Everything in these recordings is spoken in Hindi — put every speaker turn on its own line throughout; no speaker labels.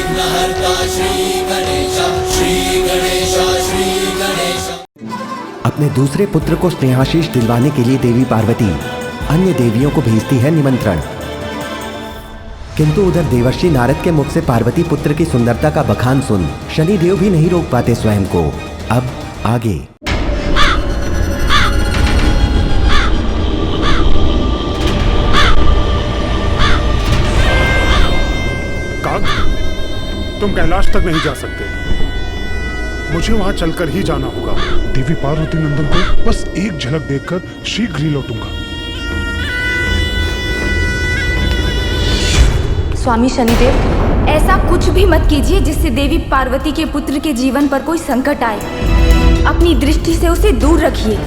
विघ्नहर्ता श्री गणेश, श्री गणेश, श्री गणेश।
अपने दूसरे पुत्र को स्नेहाशीष दिलवाने के लिए देवी पार्वती अन्य देवियों को भेजती है निमंत्रण। किंतु उधर देवर्षि नारद के मुख से पार्वती पुत्र की सुंदरता का बखान सुन शनिदेव भी नहीं रोक पाते स्वयं को। अब आगे।
काग, तुम कैलाश तक नहीं जा सकते, मुझे वहां चलकर ही जाना होगा। देवी पार्वती नंदन को बस एक झलक देखकर शीघ्र ही लौटूंगा।
स्वामी शनिदेव, ऐसा कुछ भी मत कीजिए जिससे देवी पार्वती के पुत्र के जीवन पर कोई संकट आए। अपनी दृष्टि से उसे दूर रखिए।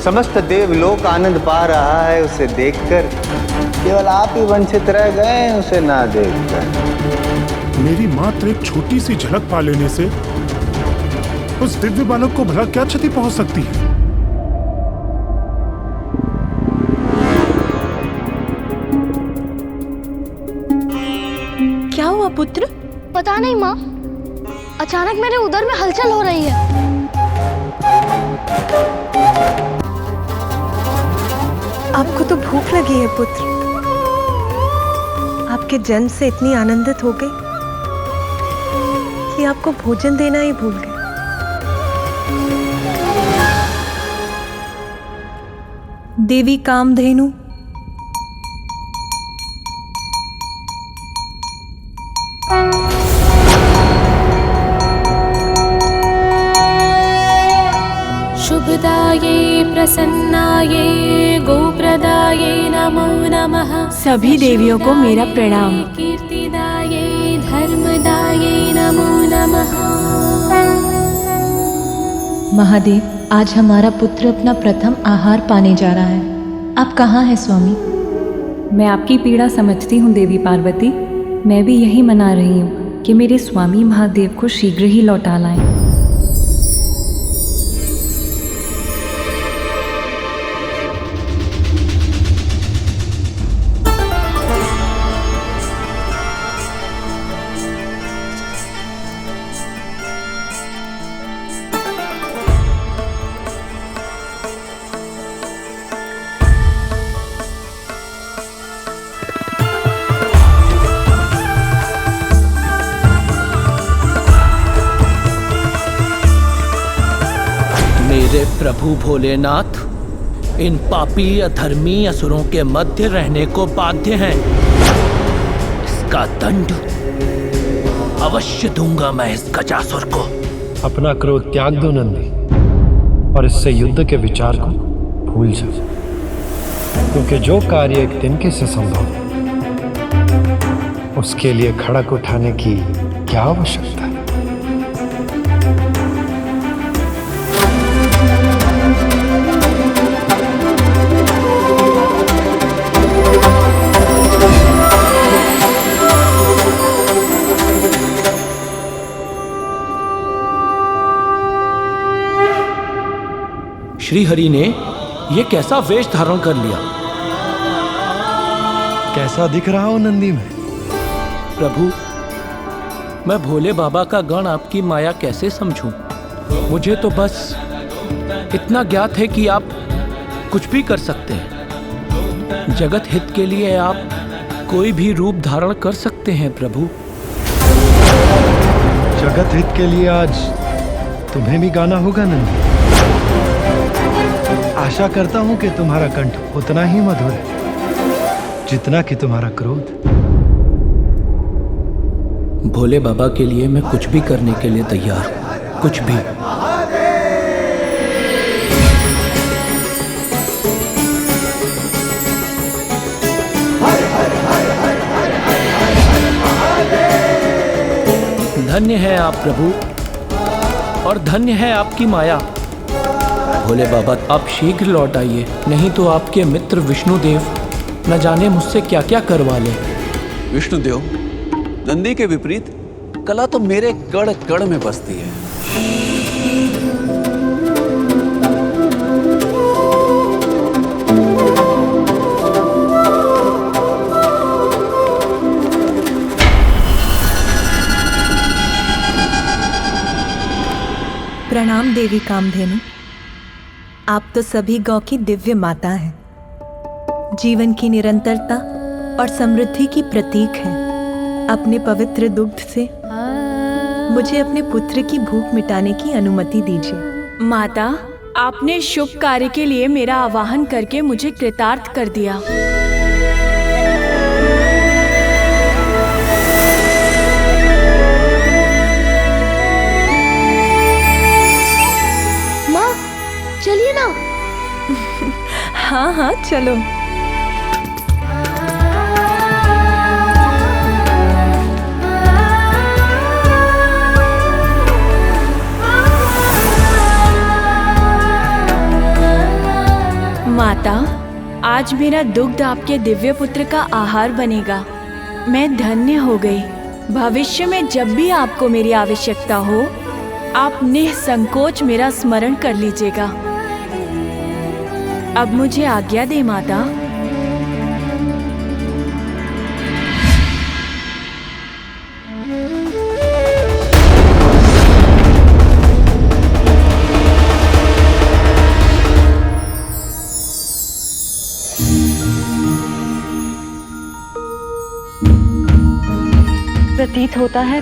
समस्त देवलोक आनंद पा रहा है उसे देखकर, केवल आप ही वंचित रह गए उसे ना देखकर।
मेरी मात्र एक छोटी सी झलक पा लेने से उस दिव्य बालक को भला क्या क्षति पहुंच सकती है?
क्या हुआ पुत्र?
पता नहीं माँ, अचानक मेरे उदर में हलचल हो रही है।
आपको तो भूख लगी है पुत्र। आपके जन्म से इतनी आनंदित हो गई कि आपको भोजन देना ही भूल गए।
देवी कामधेनु,
शुभदाये प्रसन्नाये गोप्रदाये नमो नमः।
सभी देवियों को मेरा प्रणाम।
कीर्तिदाये धर्मदाये नमो नमः।
महादेव, आज हमारा पुत्र अपना प्रथम आहार पाने जा रहा है। आप कहाँ हैं स्वामी?
मैं आपकी पीड़ा समझती हूँ देवी पार्वती। मैं भी यही मना रही हूँ कि मेरे स्वामी महादेव को शीघ्र ही लौटा लाएं।
मेरे प्रभु भोलेनाथ, इन पापी अधर्मी असुरों के मध्य रहने को बाध्य हैं। इसका दंड अवश्य दूंगा मैं इस गजासुर को।
अपना क्रोध त्याग दो नंदी और इससे युद्ध के विचार को भूल जाओ, क्योंकि जो कार्य एक तिनके से संभव उसके लिए खड़क उठाने की क्या आवश्यकता है?
श्री हरि ने ये कैसा वेश धारण कर लिया?
कैसा दिख रहा हो नंदी में?
प्रभु, मैं भोले बाबा का गण आपकी माया कैसे समझूं? मुझे तो बस इतना ज्ञात है कि आप कुछ भी कर सकते हैं। जगत हित के लिए आप कोई भी रूप धारण कर सकते हैं प्रभु।
जगत हित के लिए आज तुम्हें भी गाना होगा नंदी। आशा करता हूं कि तुम्हारा कंठ उतना ही मधुर है जितना कि तुम्हारा क्रोध।
भोले बाबा के लिए मैं कुछ भी करने के लिए तैयार हूं, कुछ भी। धन्य है आप प्रभु और धन्य है आपकी माया। भोले बाबा, आप शीघ्र लौट आइए, नहीं तो आपके मित्र विष्णुदेव न जाने मुझसे क्या क्या करवा लें।
विष्णुदेव, नंदी के विपरीत कला तो मेरे कण कण में बसती है।
प्रणाम देवी कामधेनु। आप तो सभी गौ की दिव्य माता हैं, जीवन की निरंतरता और समृद्धि की प्रतीक हैं। अपने पवित्र दुग्ध से मुझे अपने पुत्र की भूख मिटाने की अनुमति दीजिए।
माता, आपने शुभ कार्य के लिए मेरा आवाहन करके मुझे कृतार्थ कर दिया।
माँ, चलिए ना।
हाँ हाँ चलो।
माता, आज मेरा दुग्ध आपके दिव्य पुत्र का आहार बनेगा। मैं धन्य हो गई। भविष्य में जब भी आपको मेरी आवश्यकता हो, आप निसंकोच मेरा स्मरण कर लीजिएगा। अब मुझे आज्ञा दे माता।
प्रतीत होता है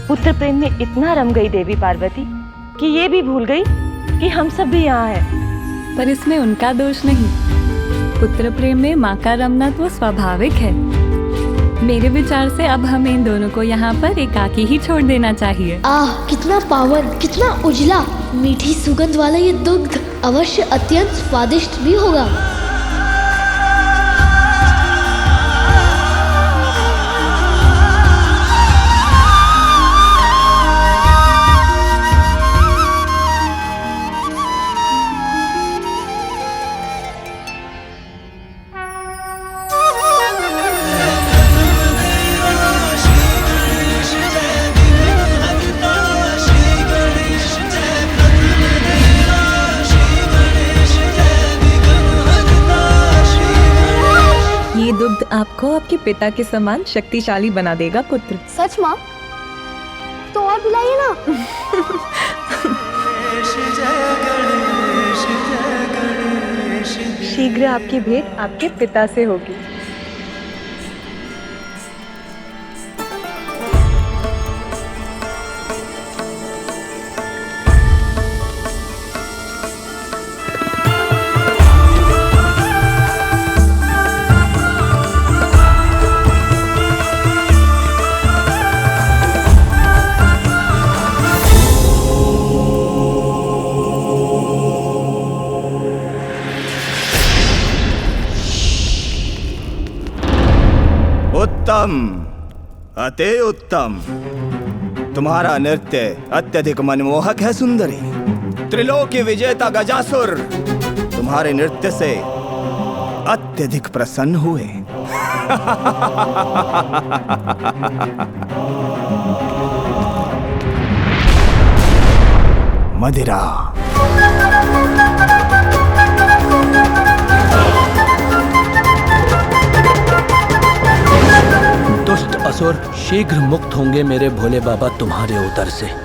पुत्र प्रेम में इतना रम गई देवी पार्वती कि ये भी भूल गई कि हम सब भी यहाँ हैं।
पर इसमें उनका दोष नहीं। पुत्र प्रेम में माँ का रमना तो स्वाभाविक है। मेरे विचार से अब हमें इन दोनों को यहाँ पर एकाकी ही छोड़ देना चाहिए।
आह, कितना पावन, कितना उजला, मीठी सुगंध वाला ये दुग्ध अवश्य अत्यंत स्वादिष्ट भी होगा।
दुग्ध आपको आपके पिता के समान शक्तिशाली बना देगा पुत्र।
सच माँ? तो और पिलाइए ना।
शीघ्र आपकी भेंट आपके पिता से होगी।
उत्तम, अति उत्तम। तुम्हारा नृत्य अत्यधिक मनमोहक है सुंदरी। त्रिलोकी विजेता गजासुर तुम्हारे नृत्य से अत्यधिक प्रसन्न हुए। मदिरा।
दुष्ट असुर शीघ्र मुक्त होंगे मेरे भोले बाबा तुम्हारे उदर से।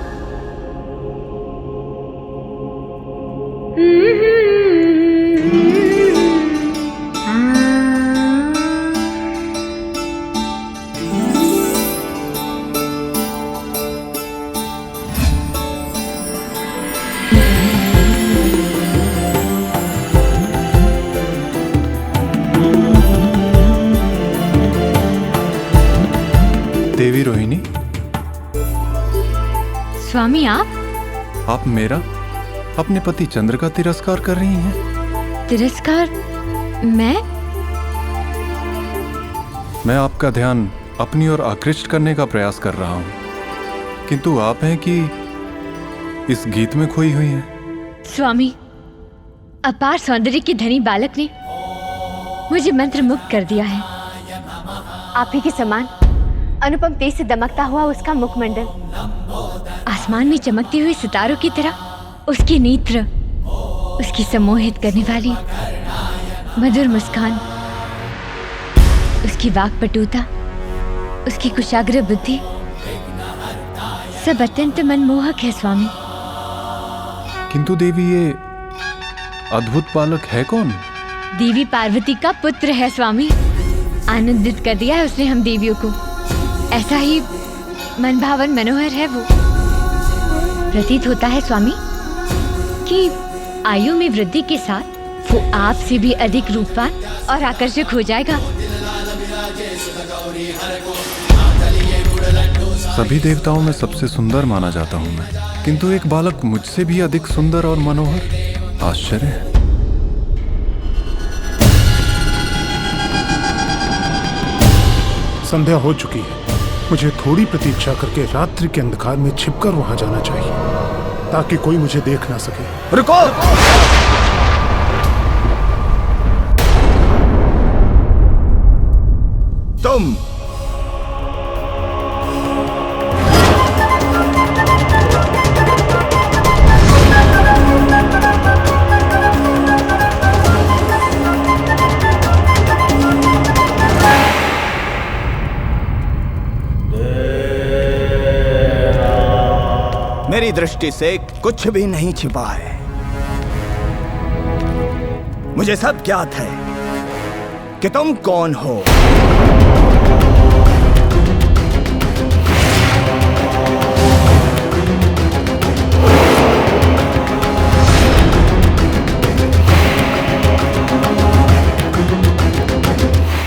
देवी रोहिणी।
स्वामी आप
मेरा अपने पति चंद्र का तिरस्कार कर रही हैं।
तिरस्कार?
मैं आपका ध्यान अपनी ओर आकृष्ट करने का प्रयास कर रहा हूं, किंतु आप हैं कि इस गीत में खोई हुई हैं।
स्वामी, अपार सौंदर्य के धनी बालक ने मुझे मंत्र मुक्त कर दिया है। आप ही के समान अनुपम तेज से दमकता हुआ उसका मुखमंडल, आसमान में चमकते हुए सितारों की तरह उसके नेत्र, उसकी सम्मोहित करने वाली मधुर मुस्कान, उसकी वाक्पटुता, उसकी कुशाग्र बुद्धि, सब अत्यंत मनमोहक है स्वामी।
किंतु देवी ये अद्भुत बालक है कौन?
देवी पार्वती का पुत्र है स्वामी। आनंदित कर दिया है उसने हम देवियों को। ऐसा ही मनभावन मनोहर है वो। प्रतीत होता है स्वामी कि आयु में वृद्धि के साथ वो आपसे भी अधिक रूपवान और आकर्षक हो जाएगा।
सभी देवताओं में सबसे सुंदर माना जाता हूँ मैं, किंतु एक बालक मुझसे भी अधिक सुंदर और मनोहर। आश्चर्य है।
संध्या हो चुकी है। मुझे थोड़ी प्रतीक्षा करके रात्रि के अंधकार में छिपकर वहां जाना चाहिए ताकि कोई मुझे देख ना सके।
रुको! तुम मेरी दृष्टि से कुछ भी नहीं छिपा है। मुझे सब ज्ञात है कि तुम कौन हो।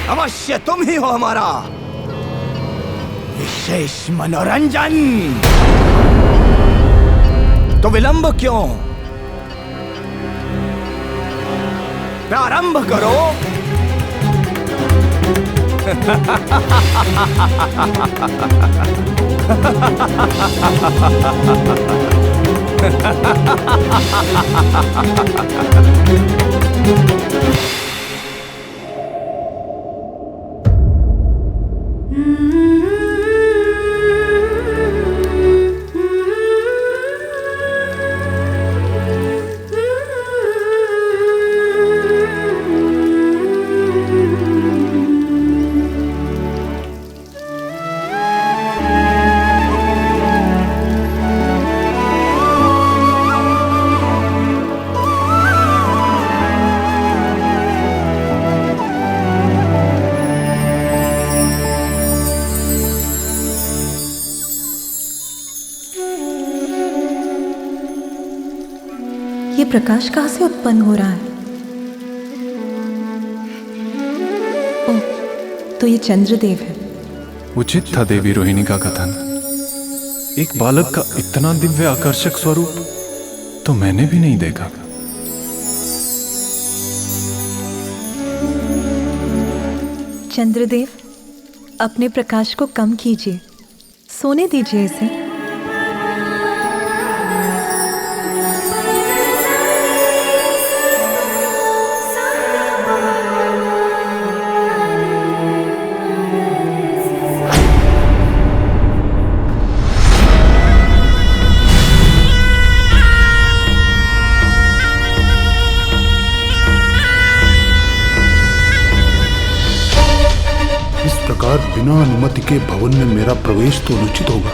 अवश्य तुम ही हो हमारा विशेष मनोरंजन। तो विलंब क्यों? प्रारंभ करो।
ये प्रकाश कहाँ से उत्पन्न हो रहा है? ओह, तो ये चंद्रदेव है।
उचित था देवी रोहिणी का कथन। एक बालक का इतना दिव्य आकर्षक स्वरूप तो मैंने भी नहीं देखा।
चंद्रदेव, अपने प्रकाश को कम कीजिए, सोने दीजिए इसे।
बिना अनुमति के भवन में मेरा प्रवेश तो अनुचित होगा।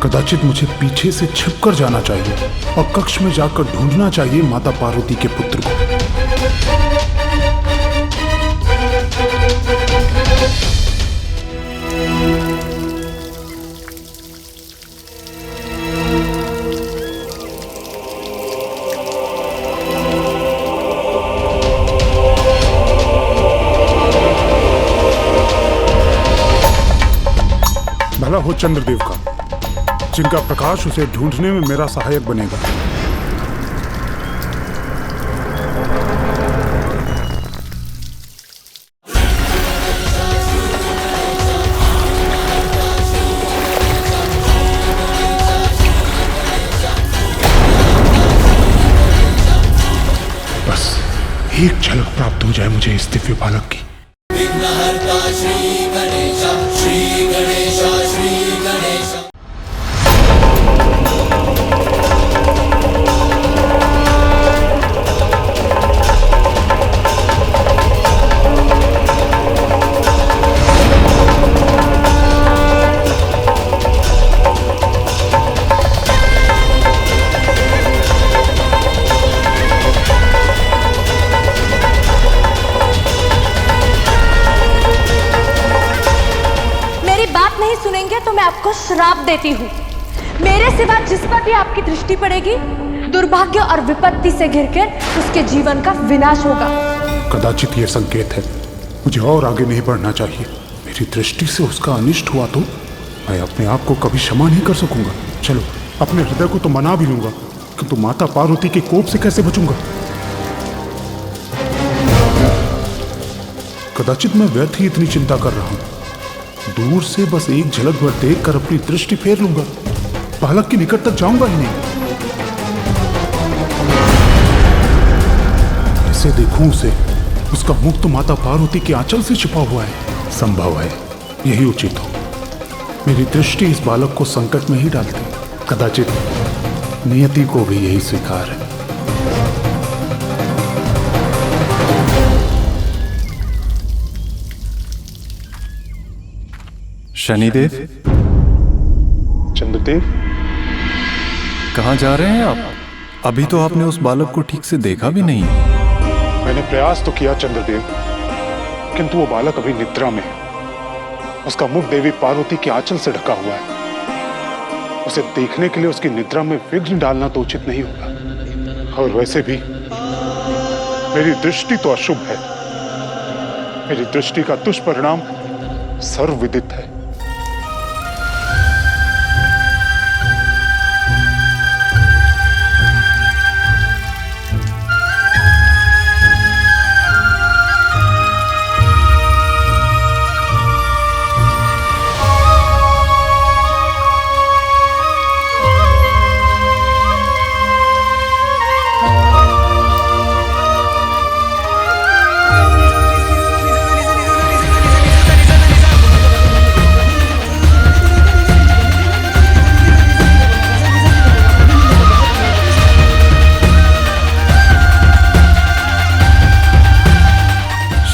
कदाचित मुझे पीछे से छिपकर जाना चाहिए और कक्ष में जाकर ढूंढना चाहिए माता पार्वती के पुत्र को। भला हो चंद्रदेव का, जिनका प्रकाश उसे ढूंढने में मेरा सहायक बनेगा। बस एक झलक प्राप्त हो जाए मुझे इस दिव्य बालक की।
विघ्नहर्ता श्री गणेश, श्री गणेश, श्री गणेश।
सुनेंगे तो मैं आपको श्राप देती हूँ। मेरे सिवा जिस पर भी आपकी दृष्टि पड़ेगी, दुर्भाग्य और विपत्ति से घिरकर उसके जीवन का विनाश होगा।
कदाचित ये संकेत है, मुझे और आगे नहीं बढ़ना चाहिए। मेरी दृष्टि से उसका अनिष्ट हुआ तो मैं अपने आप को कभी क्षमा नहीं कर सकूंगा। चलो, अपने हृदय को तो मना भी लूंगा, किंतु माता पार्वती के कोप से कैसे बचूंगा? कदाचित मैं व्यर्थ ही इतनी चिंता कर रहा हूं। दूर से बस एक झलक भर देखकर अपनी दृष्टि फेर लूंगा, बालक के निकट तक जाऊंगा ही नहीं। ऐसे देखूं उसे, उसका मुख तो माता पार्वती के आंचल से छिपा हुआ है। संभव है यही उचित हो। मेरी दृष्टि इस बालक को संकट में ही डालती। कदाचित नियति को भी यही स्वीकार है।
शनिदेव,
चंद्रदेव,
कहाँ जा रहे हैं आप? अभी तो आपने उस बालक को ठीक से देखा भी नहीं।
मैंने प्रयास तो किया चंद्रदेव, किंतु वो बालक अभी निद्रा में है। उसका मुख देवी पार्वती के आंचल से ढका हुआ है। उसे देखने के लिए उसकी निद्रा में विघ्न डालना तो उचित नहीं होगा। और वैसे भी मेरी दृष्टि तो अशुभ है। मेरी दृष्टि का दुष्परिणाम सर्वविदित है।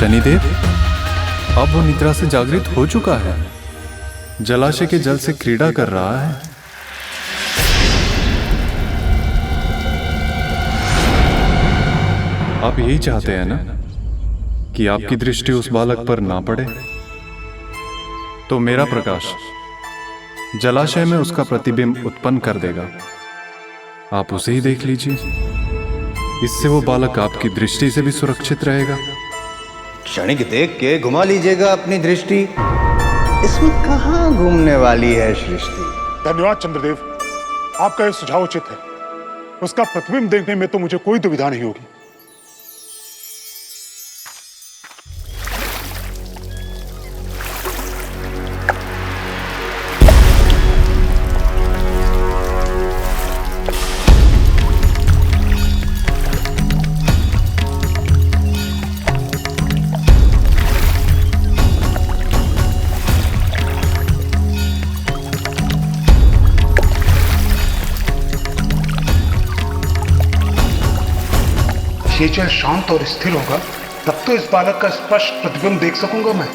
शनिदेव, अब वो निद्रा से जागृत हो चुका है। जलाशय के जल से क्रीड़ा कर रहा है। आप यही चाहते हैं ना कि आपकी दृष्टि उस बालक पर ना पड़े? तो मेरा प्रकाश जलाशय में उसका प्रतिबिंब उत्पन्न कर देगा। आप उसे ही देख लीजिए। इससे वो बालक आपकी दृष्टि से भी सुरक्षित रहेगा।
क्षणिक देख के घुमा लीजिएगा अपनी दृष्टि। इसमें कहाँ घूमने वाली है सृष्टि?
धन्यवाद चंद्रदेव, आपका यह सुझाव उचित है। उसका प्रतिबिंब देखने में तो मुझे कोई दुविधा नहीं होगी। ये जल शांत और स्थिर होगा, तब तो इस बालक का स्पष्ट प्रतिबिंब देख सकूंगा मैं।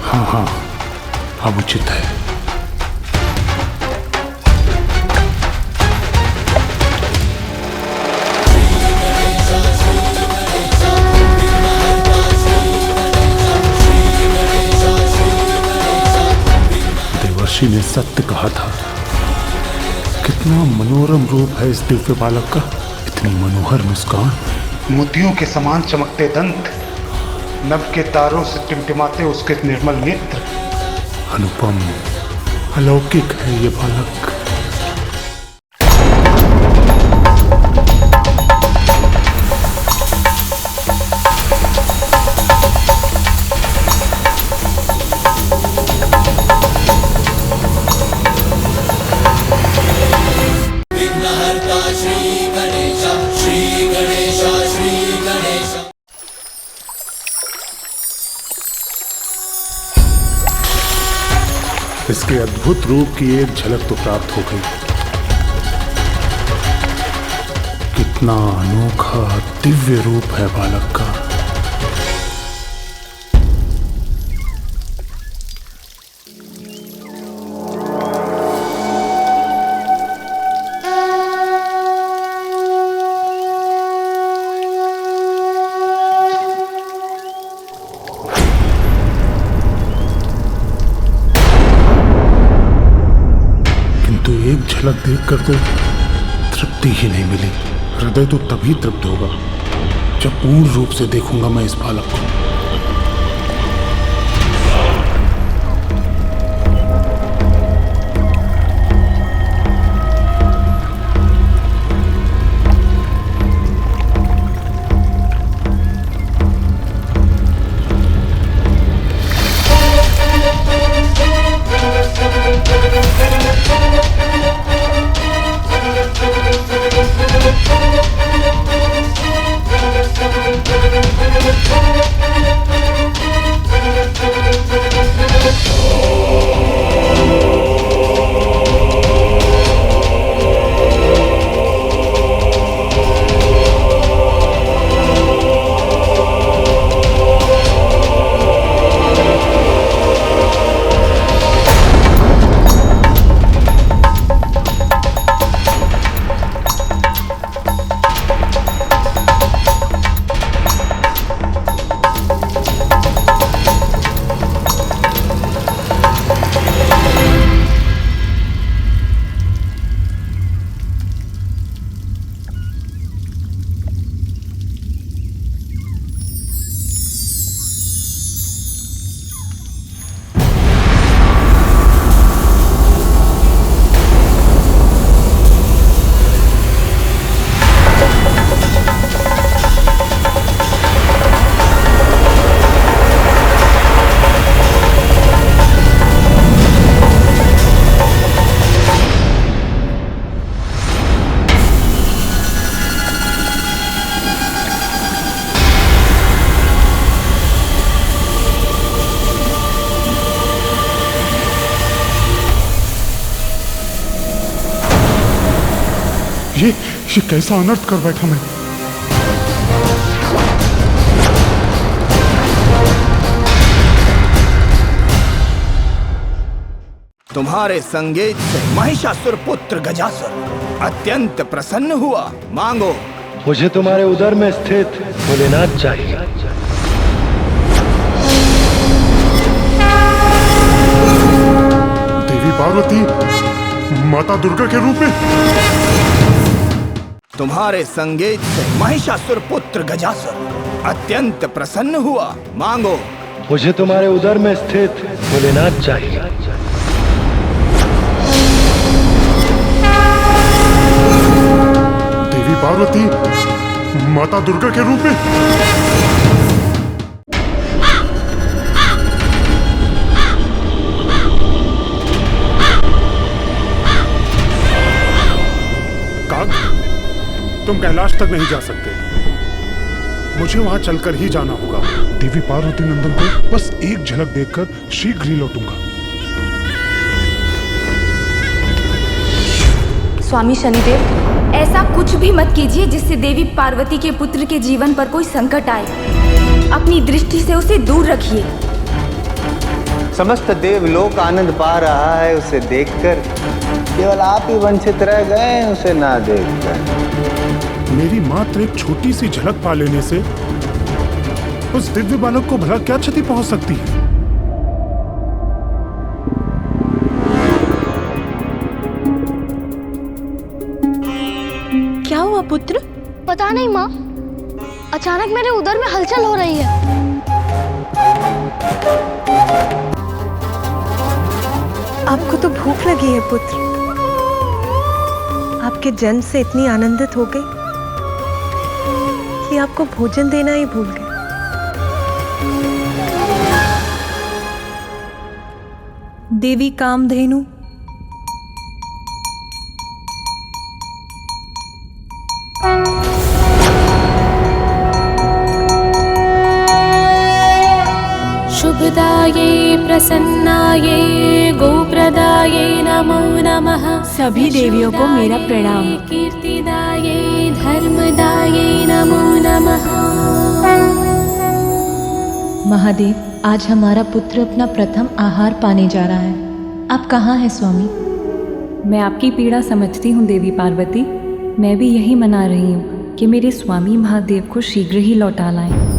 हाँ, अब उचित है। देवर्षि ने सत्य कहा था। कितना मनोरम रूप है इस दिव्य बालक का। इतनी मनोहर मुस्कान, मोतियों के समान चमकते दंत, नभ के तारों से टिमटिमाते उसके निर्मल नेत्र। अनुपम, अलौकिक है ये बालक। इसके अद्भुत रूप की एक झलक तो प्राप्त हो गई। कितना अनोखा दिव्य रूप है बालक का। झलक देखकर तो तृप्ति ही नहीं मिली। हृदय तो तभी तृप्त होगा जब पूर्ण रूप से देखूंगा मैं इस बालक को। ये कैसा अनर्थ कर बैठा मैं।
तुम्हारे संगीत से महिषासुर पुत्र गजासुर अत्यंत प्रसन्न हुआ। मांगो।
मुझे तुम्हारे उदर में स्थित भोलेनाथ चाहिए।
देवी पार्वती माता दुर्गा के रूप में।
तुम्हारे संगीत से महिषासुर पुत्र गजासुर अत्यंत प्रसन्न हुआ। मांगो।
मुझे तुम्हारे उदर में स्थित भोलेनाथ चाहिए।
देवी पार्वती माता दुर्गा के रूप में। तुम कैलाश तक नहीं जा सकते, मुझे वहां चलकर ही जाना होगा। देवी पार्वती नंदन को बस एक झलक देखकर शीघ्र ही लौटूंगा।
स्वामी शनिदेव, ऐसा कुछ भी मत कीजिए जिससे देवी पार्वती के पुत्र के जीवन पर कोई संकट आए। अपनी दृष्टि से उसे दूर रखिए।
समस्त देवलोक आनंद पा रहा है उसे देखकर, केवल आप ही वंचित रह गए उसे ना देखकर।
मेरी मात्र एक छोटी सी झलक पा लेने से उस दिव्य बालक को भला क्या क्षति पहुंच सकती है?
क्या हुआ पुत्र?
पता नहीं माँ, अचानक मेरे उदर में हलचल हो रही है।
आपको तो भूख लगी है पुत्र। आपके जन्म से इतनी आनंदित हो गई कि आपको भोजन देना ही भूल गए। देवी कामधेनु,
शुभदाये प्रसन्नाये गोप्रदाये नमो नमः।
सभी देवियों को मेरा प्रणाम।
कीर्तिदाये धर्मदाये नमो नमः।
महादेव, आज हमारा पुत्र अपना प्रथम आहार पाने जा रहा है। आप कहाँ हैं स्वामी?
मैं आपकी पीड़ा समझती हूँ देवी पार्वती। मैं भी यही मना रही हूँ कि मेरे स्वामी महादेव को शीघ्र ही लौटा लाएं।